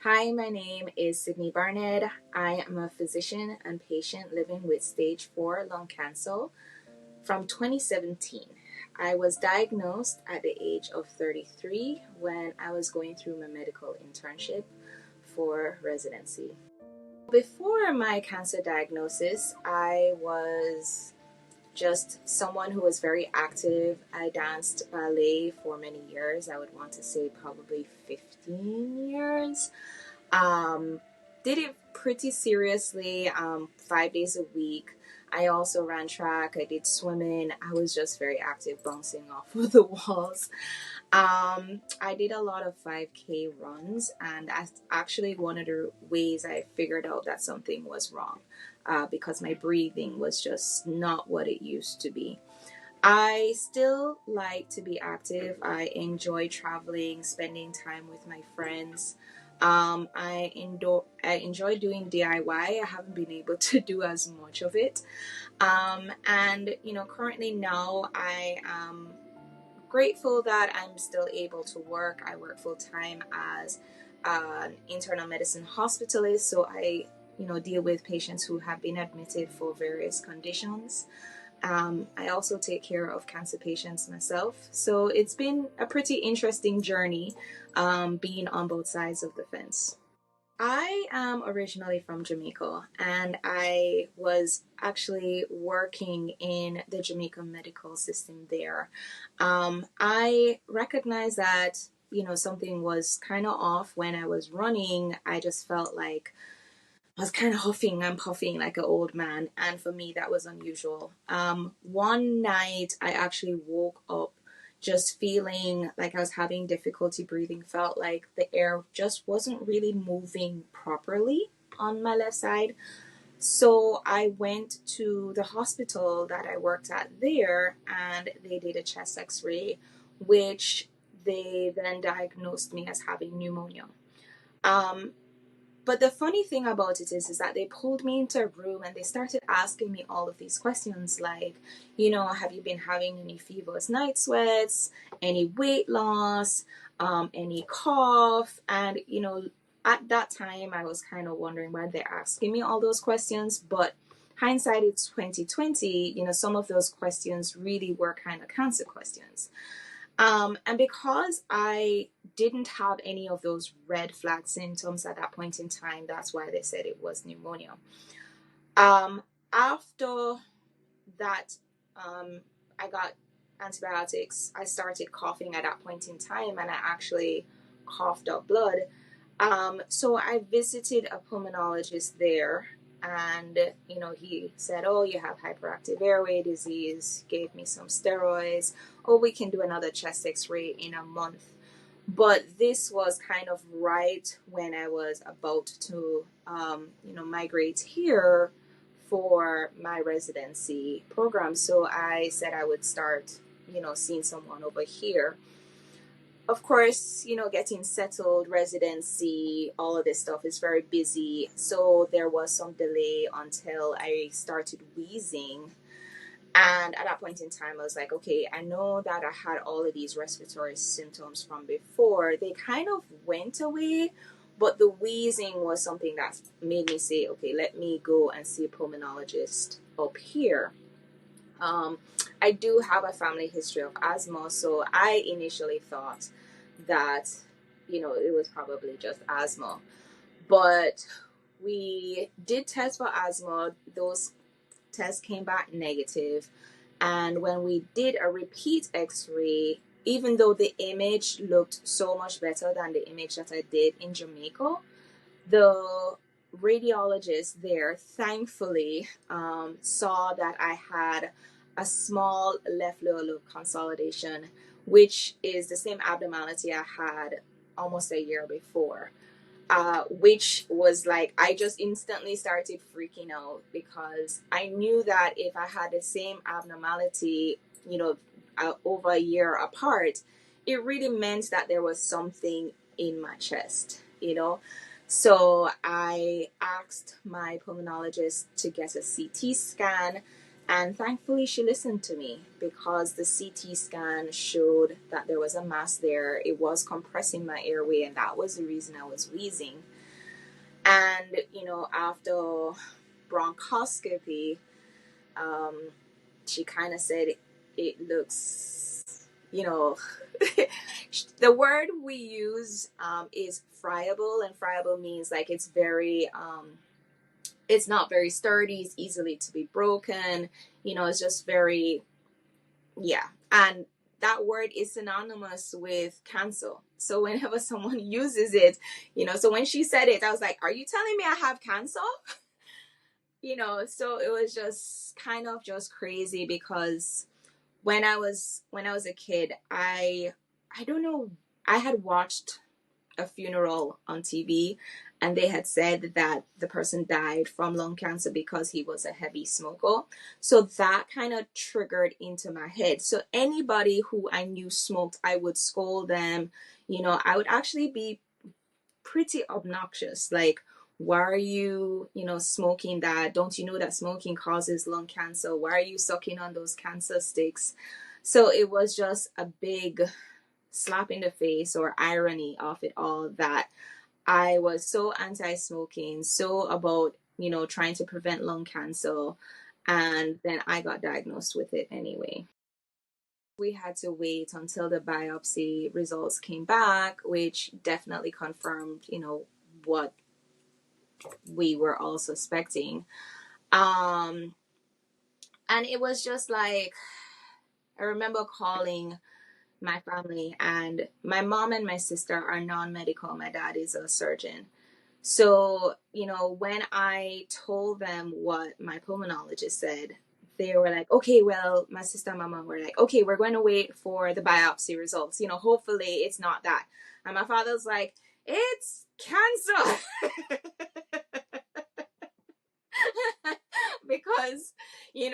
Hi, my name is Sydney Barnett. I am a physician and patient living with stage 4 lung cancer from 2017. I was diagnosed at the age of 33 when I was going through my medical internship for residency. Before my cancer diagnosis, I was just someone who was very active. I danced ballet for many years. I would want to say probably 15 years. Um, did it pretty seriously, 5 days a week. I also ran track. I did swimming. I was just very active, bouncing off of the walls. I did a lot of 5K runs, and that's actually one of the ways I figured out that something was wrong, because my breathing was just not what it used to be. I still like to be active. I enjoy traveling, spending time with my friends. I enjoy doing DIY. I haven't been able to do as much of it. And currently now I am grateful that I'm still able to work. I work full time as an internal medicine hospitalist, so I deal with patients who have been admitted for various conditions. I also take care of cancer patients myself. So it's been a pretty interesting journey, being on both sides of the fence. I am originally from Jamaica, and I was actually working in the Jamaican medical system there. I recognized that, something was kind of off when I was running. I just felt like I was kind of huffing and puffing like an old man, and for me, that was unusual. One night, I actually woke up just feeling like I was having difficulty breathing, felt like the air just wasn't really moving properly on my left side. So I went to the hospital that I worked at there, and they did a chest x ray, which they then diagnosed me as having pneumonia. Um, but the funny thing about it is that they pulled me into a room and they started asking me all of these questions like, have you been having any fevers, night sweats, any weight loss, any cough? And, at that time I was kind of wondering why they're asking me all those questions. But hindsight, it's 2020, some of those questions really were kind of cancer questions. And because I didn't have any of those red flag symptoms at that point in time, that's why they said it was pneumonia. After that, I got antibiotics. I started coughing at that point in time, and I actually coughed up blood. So I visited a pulmonologist there, and he said, "Oh, you have hyperactive airway disease." Gave me some steroids. "Oh, we can do another chest X-ray in a month." But this was kind of right when I was about to, migrate here for my residency program. So I said I would start, seeing someone over here. Of course, getting settled, residency, all of this stuff is very busy. So there was some delay until I started wheezing. And at that point in time, I was like, okay, I know that I had all of these respiratory symptoms from before. They kind of went away, but the wheezing was something that made me say, okay, let me go and see a pulmonologist up here. I do have a family history of asthma, so I initially thought that, it was probably just asthma. But we did test for asthma. Those tests came back negative. And when we did a repeat x-ray, even though the image looked so much better than the image that I did in Jamaica, the radiologist there thankfully saw that I had a small left lower lobe consolidation, which is the same abnormality I had almost a year before. Which was like, I just instantly started freaking out because I knew that if I had the same abnormality, over a year apart, it really meant that there was something in my chest. So I asked my pulmonologist to get a CT scan, And thankfully, she listened to me because the CT scan showed that there was a mass there. It was compressing my airway, and that was the reason I was wheezing. And, after bronchoscopy, she kind of said it looks, the word we use is friable, and friable means like it's very, it's not very sturdy, it's easily to be broken, it's just very, yeah. And that word is synonymous with cancer. So whenever someone uses it, so when she said it, I was like, are you telling me I have cancer? So it was just kind of just crazy because when I was a kid, I don't know, I had watched a funeral on TV, and they had said that the person died from lung cancer because he was a heavy smoker. So that kind of triggered into my head. So anybody who I knew smoked, I would scold them. I would actually be pretty obnoxious. Like, why are you, smoking that? Don't you know that smoking causes lung cancer? Why are you sucking on those cancer sticks? So it was just a big slap in the face or irony of it all that I was so anti-smoking, so about, trying to prevent lung cancer. And then I got diagnosed with it anyway. We had to wait until the biopsy results came back, which definitely confirmed, what we were all suspecting. And it was just like, I remember calling my family, and my mom and my sister are non-medical. My dad is a surgeon. So, when I told them what my pulmonologist said, they were like, okay, well, my sister and my mom were like, okay, we're going to wait for the biopsy results. Hopefully it's not that. And my father's like, it's cancer. Because,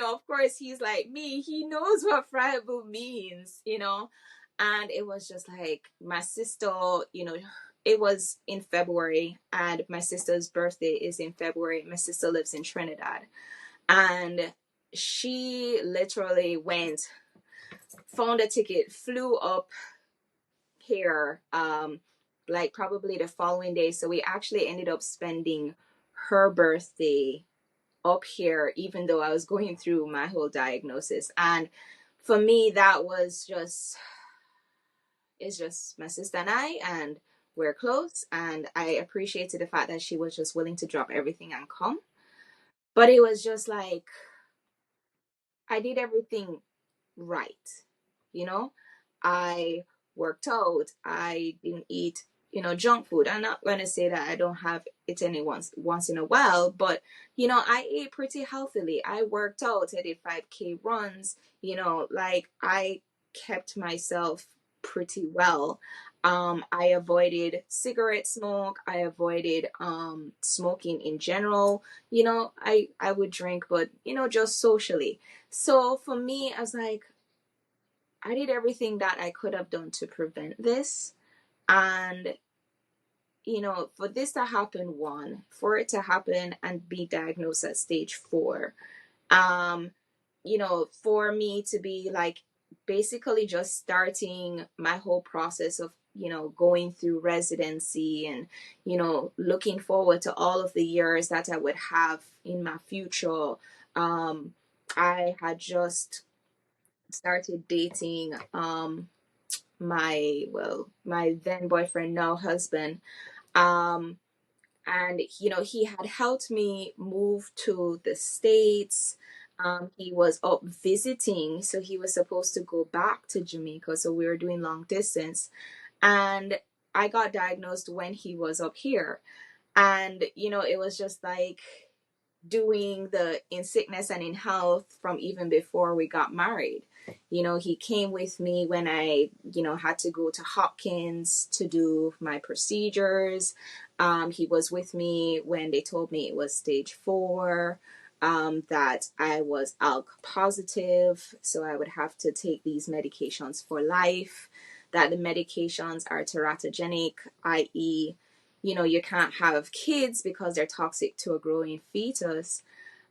of course, he's like me. He knows what friable means, And it was just like my sister, it was in February, and my sister's birthday is in February. My sister lives in Trinidad. And she literally went, found a ticket, flew up here, like probably the following day. So we actually ended up spending her birthday up here, even though I was going through my whole diagnosis. And for me, that was just, it's just my sister and I, and we're close. And I appreciated the fact that she was just willing to drop everything and come. But it was just like, I did everything right. I worked out. I didn't eat, junk food. I'm not going to say that I don't have it any once in a while, but, I ate pretty healthily. I worked out. I did 5K runs, like I kept myself pretty well. I avoided cigarette smoke. I avoided smoking in general. I would drink, but, just socially. So for me, I was like, I did everything that I could have done to prevent this. And, for this to happen, for it to happen and be diagnosed at stage 4, for me to be like basically just starting my whole process of, going through residency and, looking forward to all of the years that I would have in my future. I had just started dating my then boyfriend, now husband, um and he had helped me move to the States. He was up visiting, so he was supposed to go back to Jamaica, so we were doing long distance, and I got diagnosed when he was up here. And it was just like doing the in sickness and in health from even before we got married. He came with me when I, had to go to Hopkins to do my procedures. He was with me when they told me it was stage 4, that I was ALK-positive, so I would have to take these medications for life, that the medications are teratogenic, i.e., you can't have kids because they're toxic to a growing fetus.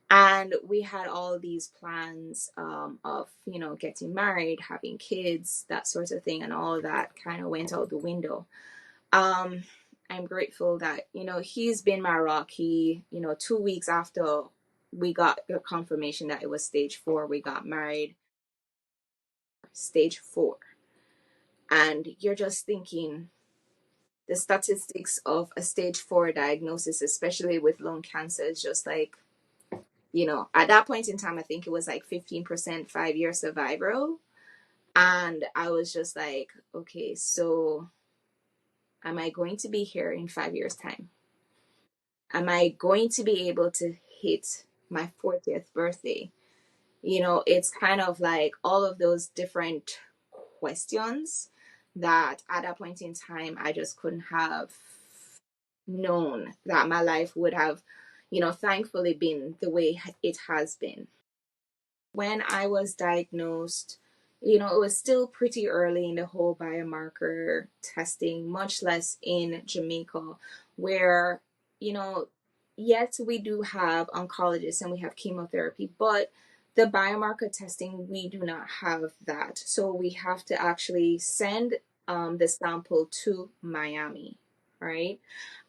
And we had all these plans of, getting married, having kids, that sort of thing. And all of that kind of went out the window. Um, I'm grateful that, he's been my rock. He, 2 weeks after we got the confirmation that it was stage 4, we got married. Stage 4. And you're just thinking, the statistics of a stage 4 diagnosis, especially with lung cancer, is just like, at that point in time, I think it was like 15% 5-year survival. And I was just like, okay, so am I going to be here in 5 years' time? Am I going to be able to hit my 40th birthday? It's kind of like all of those different questions that at that point in time, I just couldn't have known that my life would have, thankfully been the way it has been. When I was diagnosed, it was still pretty early in the whole biomarker testing, much less in Jamaica, where, you know, yes, we do have oncologists and we have chemotherapy, but the biomarker testing, we do not have that. So we have to actually send the sample to Miami, right?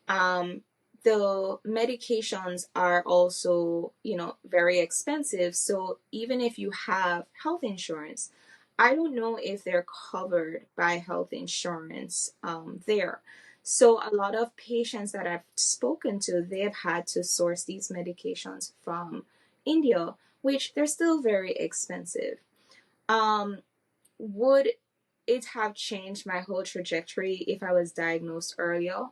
Um, the medications are also, very expensive. So even if you have health insurance, I don't know if they're covered by health insurance there. So a lot of patients that I've spoken to, they've had to source these medications from India, which they're still very expensive. Um, would it have changed my whole trajectory if I was diagnosed earlier?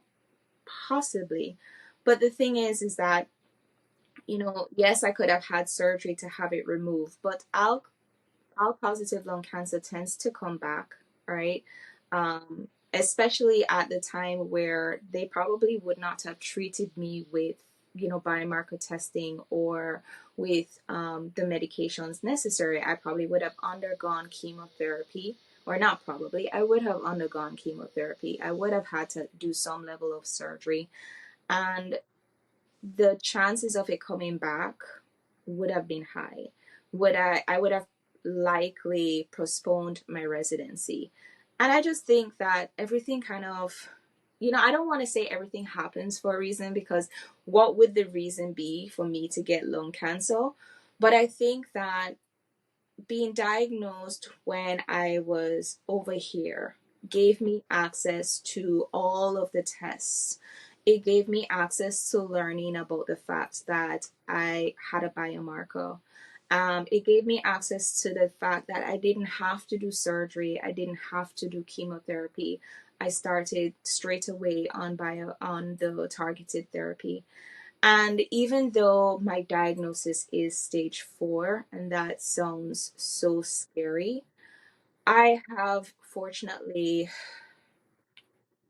Possibly. But the thing is that, yes, I could have had surgery to have it removed, but ALK-positive lung cancer tends to come back, right? Especially at the time where they probably would not have treated me with, biomarker testing or with the medications necessary. I probably would have undergone chemotherapy, or not probably, I would have undergone chemotherapy. I would have had to do some level of surgery, and the chances of it coming back would have been high. I would have likely postponed my residency. And I just think that everything kind of, I don't want to say everything happens for a reason, because what would the reason be for me to get lung cancer? But I think that being diagnosed when I was over here gave me access to all of the tests. It gave me access to learning about the fact that I had a biomarker. It gave me access to the fact that I didn't have to do surgery. I didn't have to do chemotherapy. I started straight away on the targeted therapy. And even though my diagnosis is stage 4, and that sounds so scary, I have fortunately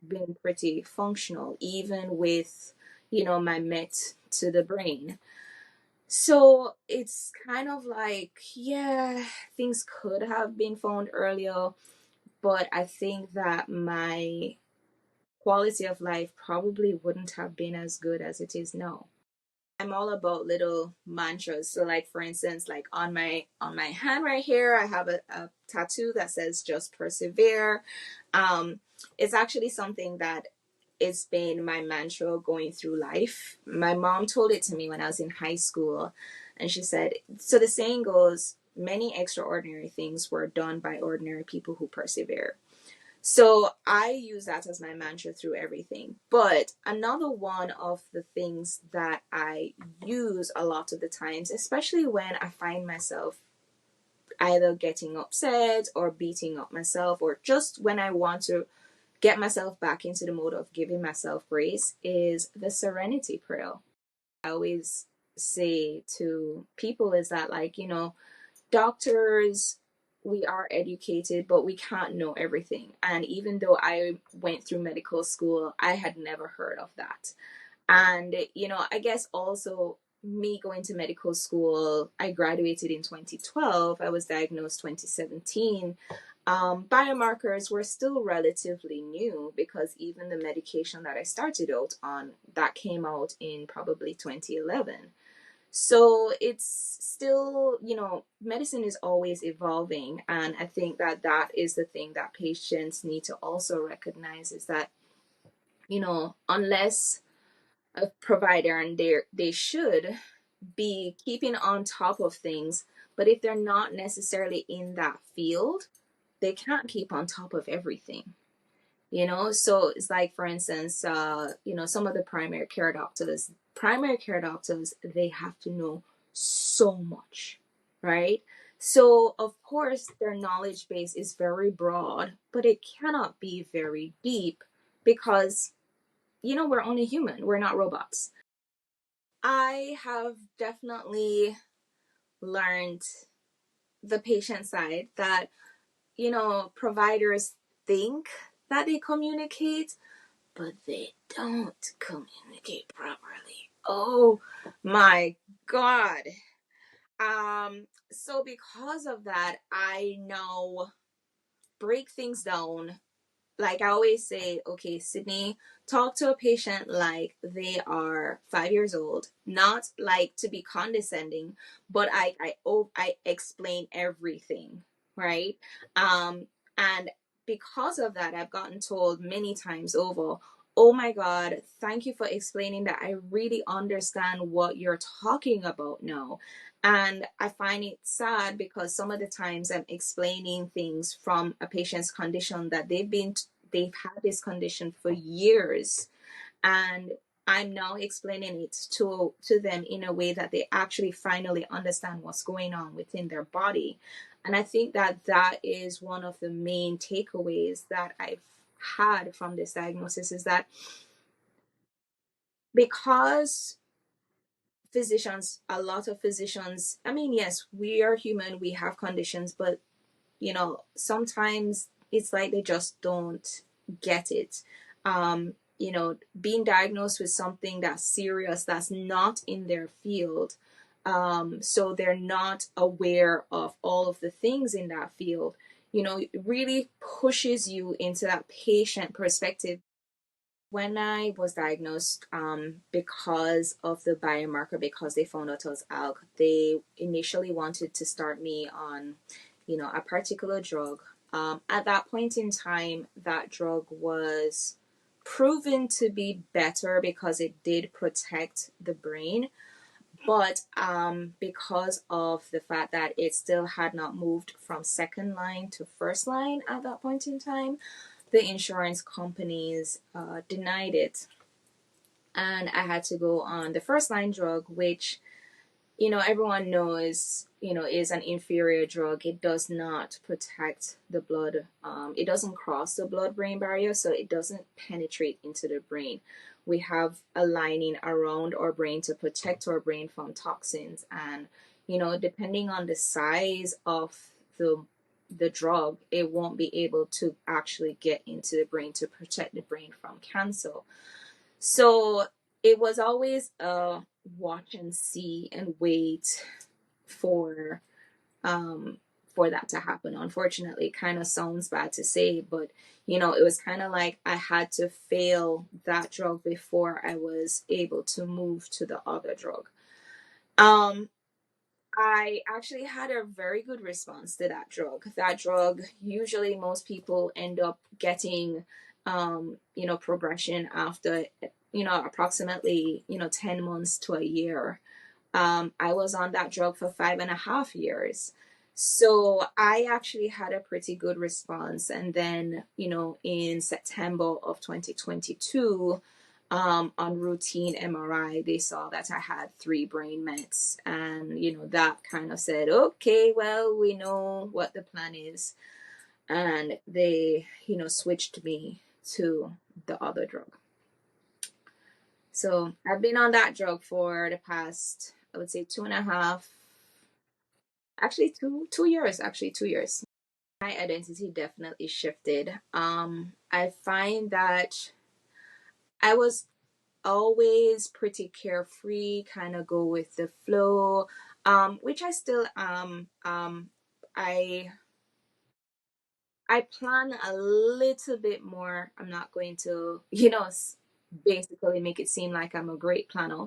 been pretty functional, even with, my met to the brain. So it's kind of like, yeah, things could have been found earlier, but I think that my quality of life probably wouldn't have been as good as it is now. I'm all about little mantras. So like for instance, like on my hand right here, I have a tattoo that says just persevere. It's actually something that it's been my mantra going through life. My mom told it to me when I was in high school, and she said, so the saying goes, many extraordinary things were done by ordinary people who persevere. So I use that as my mantra through everything. But another one of the things that I use a lot of the times, especially when I find myself either getting upset or beating up myself, or just when I want to get myself back into the mode of giving myself grace, is the serenity prayer. I always say to people is that, like, doctors, we are educated, but we can't know everything. And even though I went through medical school, I had never heard of that. And, I guess also me going to medical school, I graduated in 2012, I was diagnosed 2017. Biomarkers were still relatively new, because even the medication that I started out on, that came out in probably 2011. So it's still, medicine is always evolving. And I think that that is the thing that patients need to also recognize is that, unless a provider, and they should be keeping on top of things, but if they're not necessarily in that field, they can't keep on top of everything. So it's like, for instance, some of the primary care doctors, they have to know so much, right? So of course their knowledge base is very broad, but it cannot be very deep because we're only human, we're not robots. I have definitely learned the patient side that providers think that they communicate, but they don't communicate properly. Oh my God. So because of that, I now break things down. Like I always say, okay, Sydney, talk to a patient like they are 5 years old, not like to be condescending, but I explain everything, right? And because of that, I've gotten told many times over, oh my God, thank you for explaining that. I really understand what you're talking about now. And I find it sad because some of the times I'm explaining things from a patient's condition that they've had this condition for years, and I'm now explaining it to them in a way that they actually finally understand what's going on within their body. And I think that that is one of the main takeaways that I've had from this diagnosis is that because a lot of physicians, I mean, yes, we are human, we have conditions, but sometimes it's like they just don't get it. Being diagnosed with something that's serious, that's not in their field. So they're not aware of all of the things in that field. It really pushes you into that patient perspective. When I was diagnosed, because of the biomarker, because they found out I was ALK, they initially wanted to start me on, a particular drug. At that point in time, that drug was proven to be better because it did protect the brain. But because of the fact that it still had not moved from second line to first line at that point in time, the insurance companies denied it, and I had to go on the first line drug, which everyone knows is an inferior drug. It does not protect the blood. It doesn't cross the blood brain barrier, so it doesn't penetrate into the brain. We have a lining around our brain to protect our brain from toxins, and depending on the size of the drug, it won't be able to actually get into the brain to protect the brain from cancer. So it was always a watch and see and wait for for that to happen. Unfortunately, it kind of sounds bad to say, but it was kind of like I had to fail that drug before I was able to move to the other drug. Um, I actually had a very good response to that drug. That drug, usually most people end up getting, progression after, approximately, 10 months to a year. I was on that drug for 5.5 years. So I actually had a pretty good response. And then, in September of 2022, on routine MRI, they saw that I had 3 brain mets. And, that kind of said, okay, well, we know what the plan is. And they, switched me to the other drug. So I've been on that drug for the past, I would say, 2.5, actually 2 years, actually 2 years. My identity definitely shifted. I find that I was always pretty carefree, kind of go with the flow, which I still am. I I plan a little bit more. I'm not going to, basically make it seem like I'm a great planner.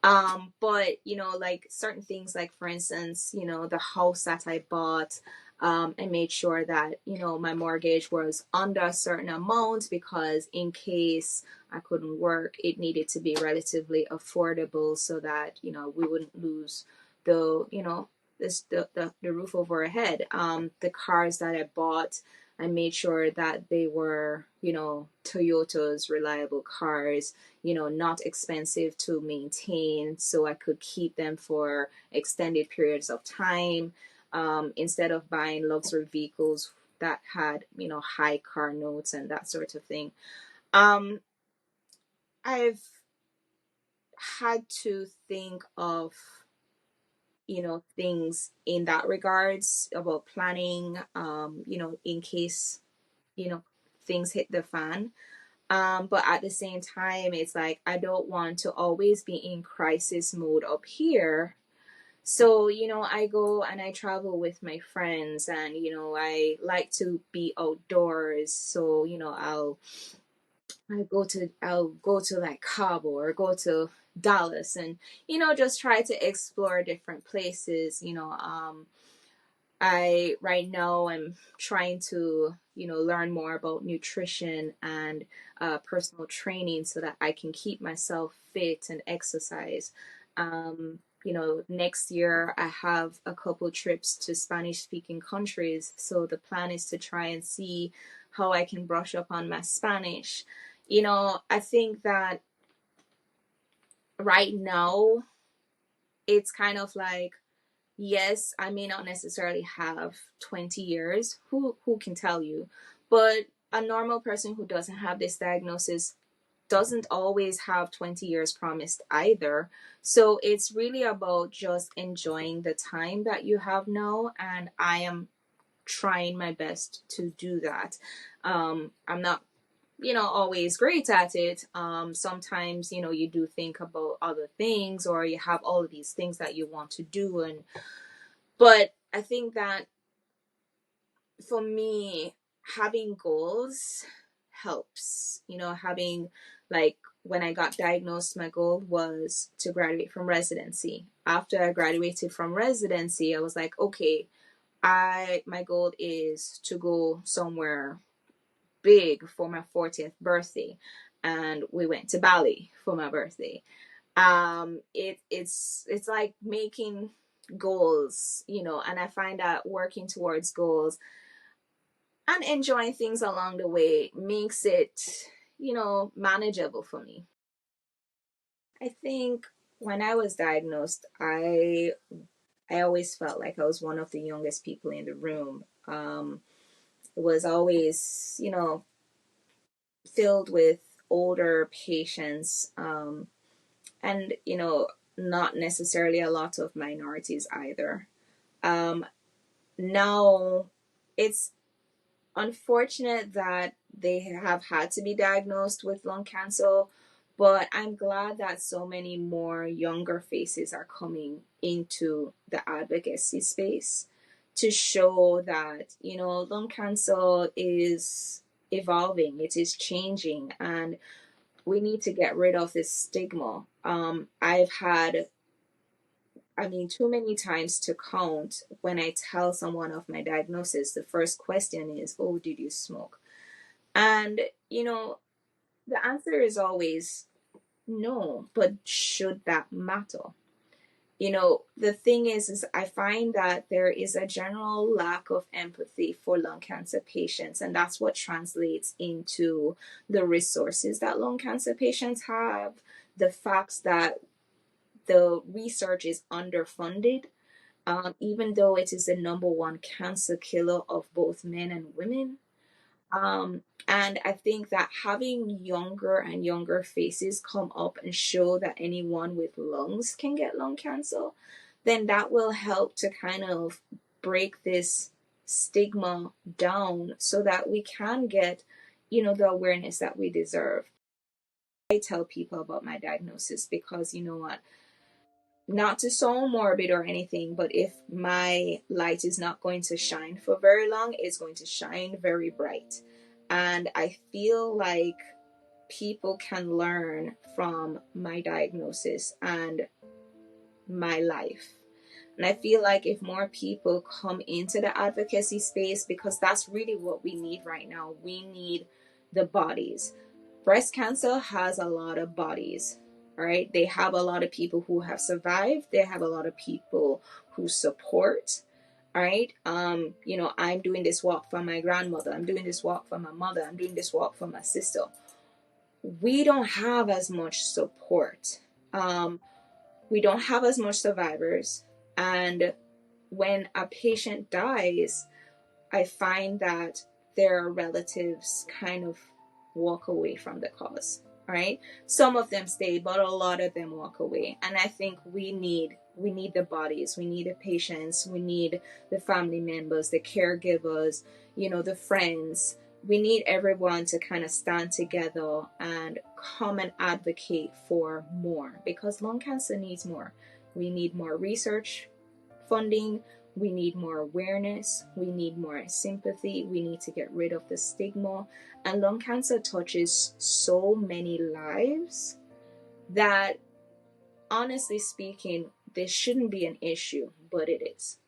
But like certain things, like for instance, the house that I bought, I made sure that, my mortgage was under a certain amount, because in case I couldn't work, it needed to be relatively affordable so that, we wouldn't lose the roof over our head. The cars that I bought, I made sure that they were, Toyota's reliable cars, not expensive to maintain, so I could keep them for extended periods of time, instead of buying luxury vehicles that had, high car notes and that sort of thing. Um, I've had to think of, things in that regards about planning, in case, you know, things hit the fan. But at the same time, it's like I don't want to always be in crisis mode up here. So, I go and I travel with my friends, and, I like to be outdoors. So, I'll go to like Cabo or go to Dallas, and, just try to explore different places. I right now I'm trying to, learn more about nutrition and personal training so that I can keep myself fit and exercise. Next year I have a couple trips to Spanish speaking countries, so the plan is to try and see how I can brush up on my Spanish. I think that right now it's kind of like, yes, I may not necessarily have 20 years. Who can tell you? But a normal person who doesn't have this diagnosis doesn't always have 20 years promised either. So it's really about just enjoying the time that you have now, and I am trying my best to do that. I'm not, always great at it. Sometimes, you do think about other things, or you have all of these things that you want to do, but I think that for me, having goals helps. Having, like, when I got diagnosed, my goal was to graduate from residency. After I graduated from residency, I was like, okay, my goal is to go somewhere big for my 40th birthday. And we went to Bali for my birthday. It's like making goals, and I find that working towards goals and enjoying things along the way makes it, manageable for me. I think when I was diagnosed, I always felt like I was one of the youngest people in the room. It was always, filled with older patients, and, not necessarily a lot of minorities either. Um, Now, it's unfortunate that they have had to be diagnosed with lung cancer, but I'm glad that so many more younger faces are coming into the advocacy space to show that, lung cancer is evolving, it is changing, and we need to get rid of this stigma. I've had, too many times to count, when I tell someone of my diagnosis, the first question is, oh, did you smoke? And, the answer is always no, but should that matter? The thing is I find that there is a general lack of empathy for lung cancer patients, and that's what translates into the resources that lung cancer patients have, the facts that the research is underfunded, even though it is the number one cancer killer of both men and women. And I think that having younger and younger faces come up and show that anyone with lungs can get lung cancer, then that will help to kind of break this stigma down so that we can get, the awareness that we deserve. I tell people about my diagnosis because, what, not to sound morbid or anything, but if my light is not going to shine for very long, it's going to shine very bright. And I feel like people can learn from my diagnosis and my life. And I feel like if more people come into the advocacy space, because that's really what we need right now, we need the bodies. Breast cancer has a lot of bodies, right? They have a lot of people who have survived. They have a lot of people who support, right? You know, I'm doing this walk for my grandmother. I'm doing this walk for my mother. I'm doing this walk for my sister. We don't have as much support. We don't have as much survivors. And when a patient dies, I find that their relatives kind of walk away from the cause, right? Some of them stay, but a lot of them walk away. And I think we need the bodies, we need the patients, we need the family members, the caregivers, you know, the friends. We need everyone to kind of stand together and come and advocate for more, because lung cancer needs more. We need more research funding. We need more awareness. We need more sympathy. We need to get rid of the stigma. And lung cancer touches so many lives that, honestly speaking, this shouldn't be an issue, but it is.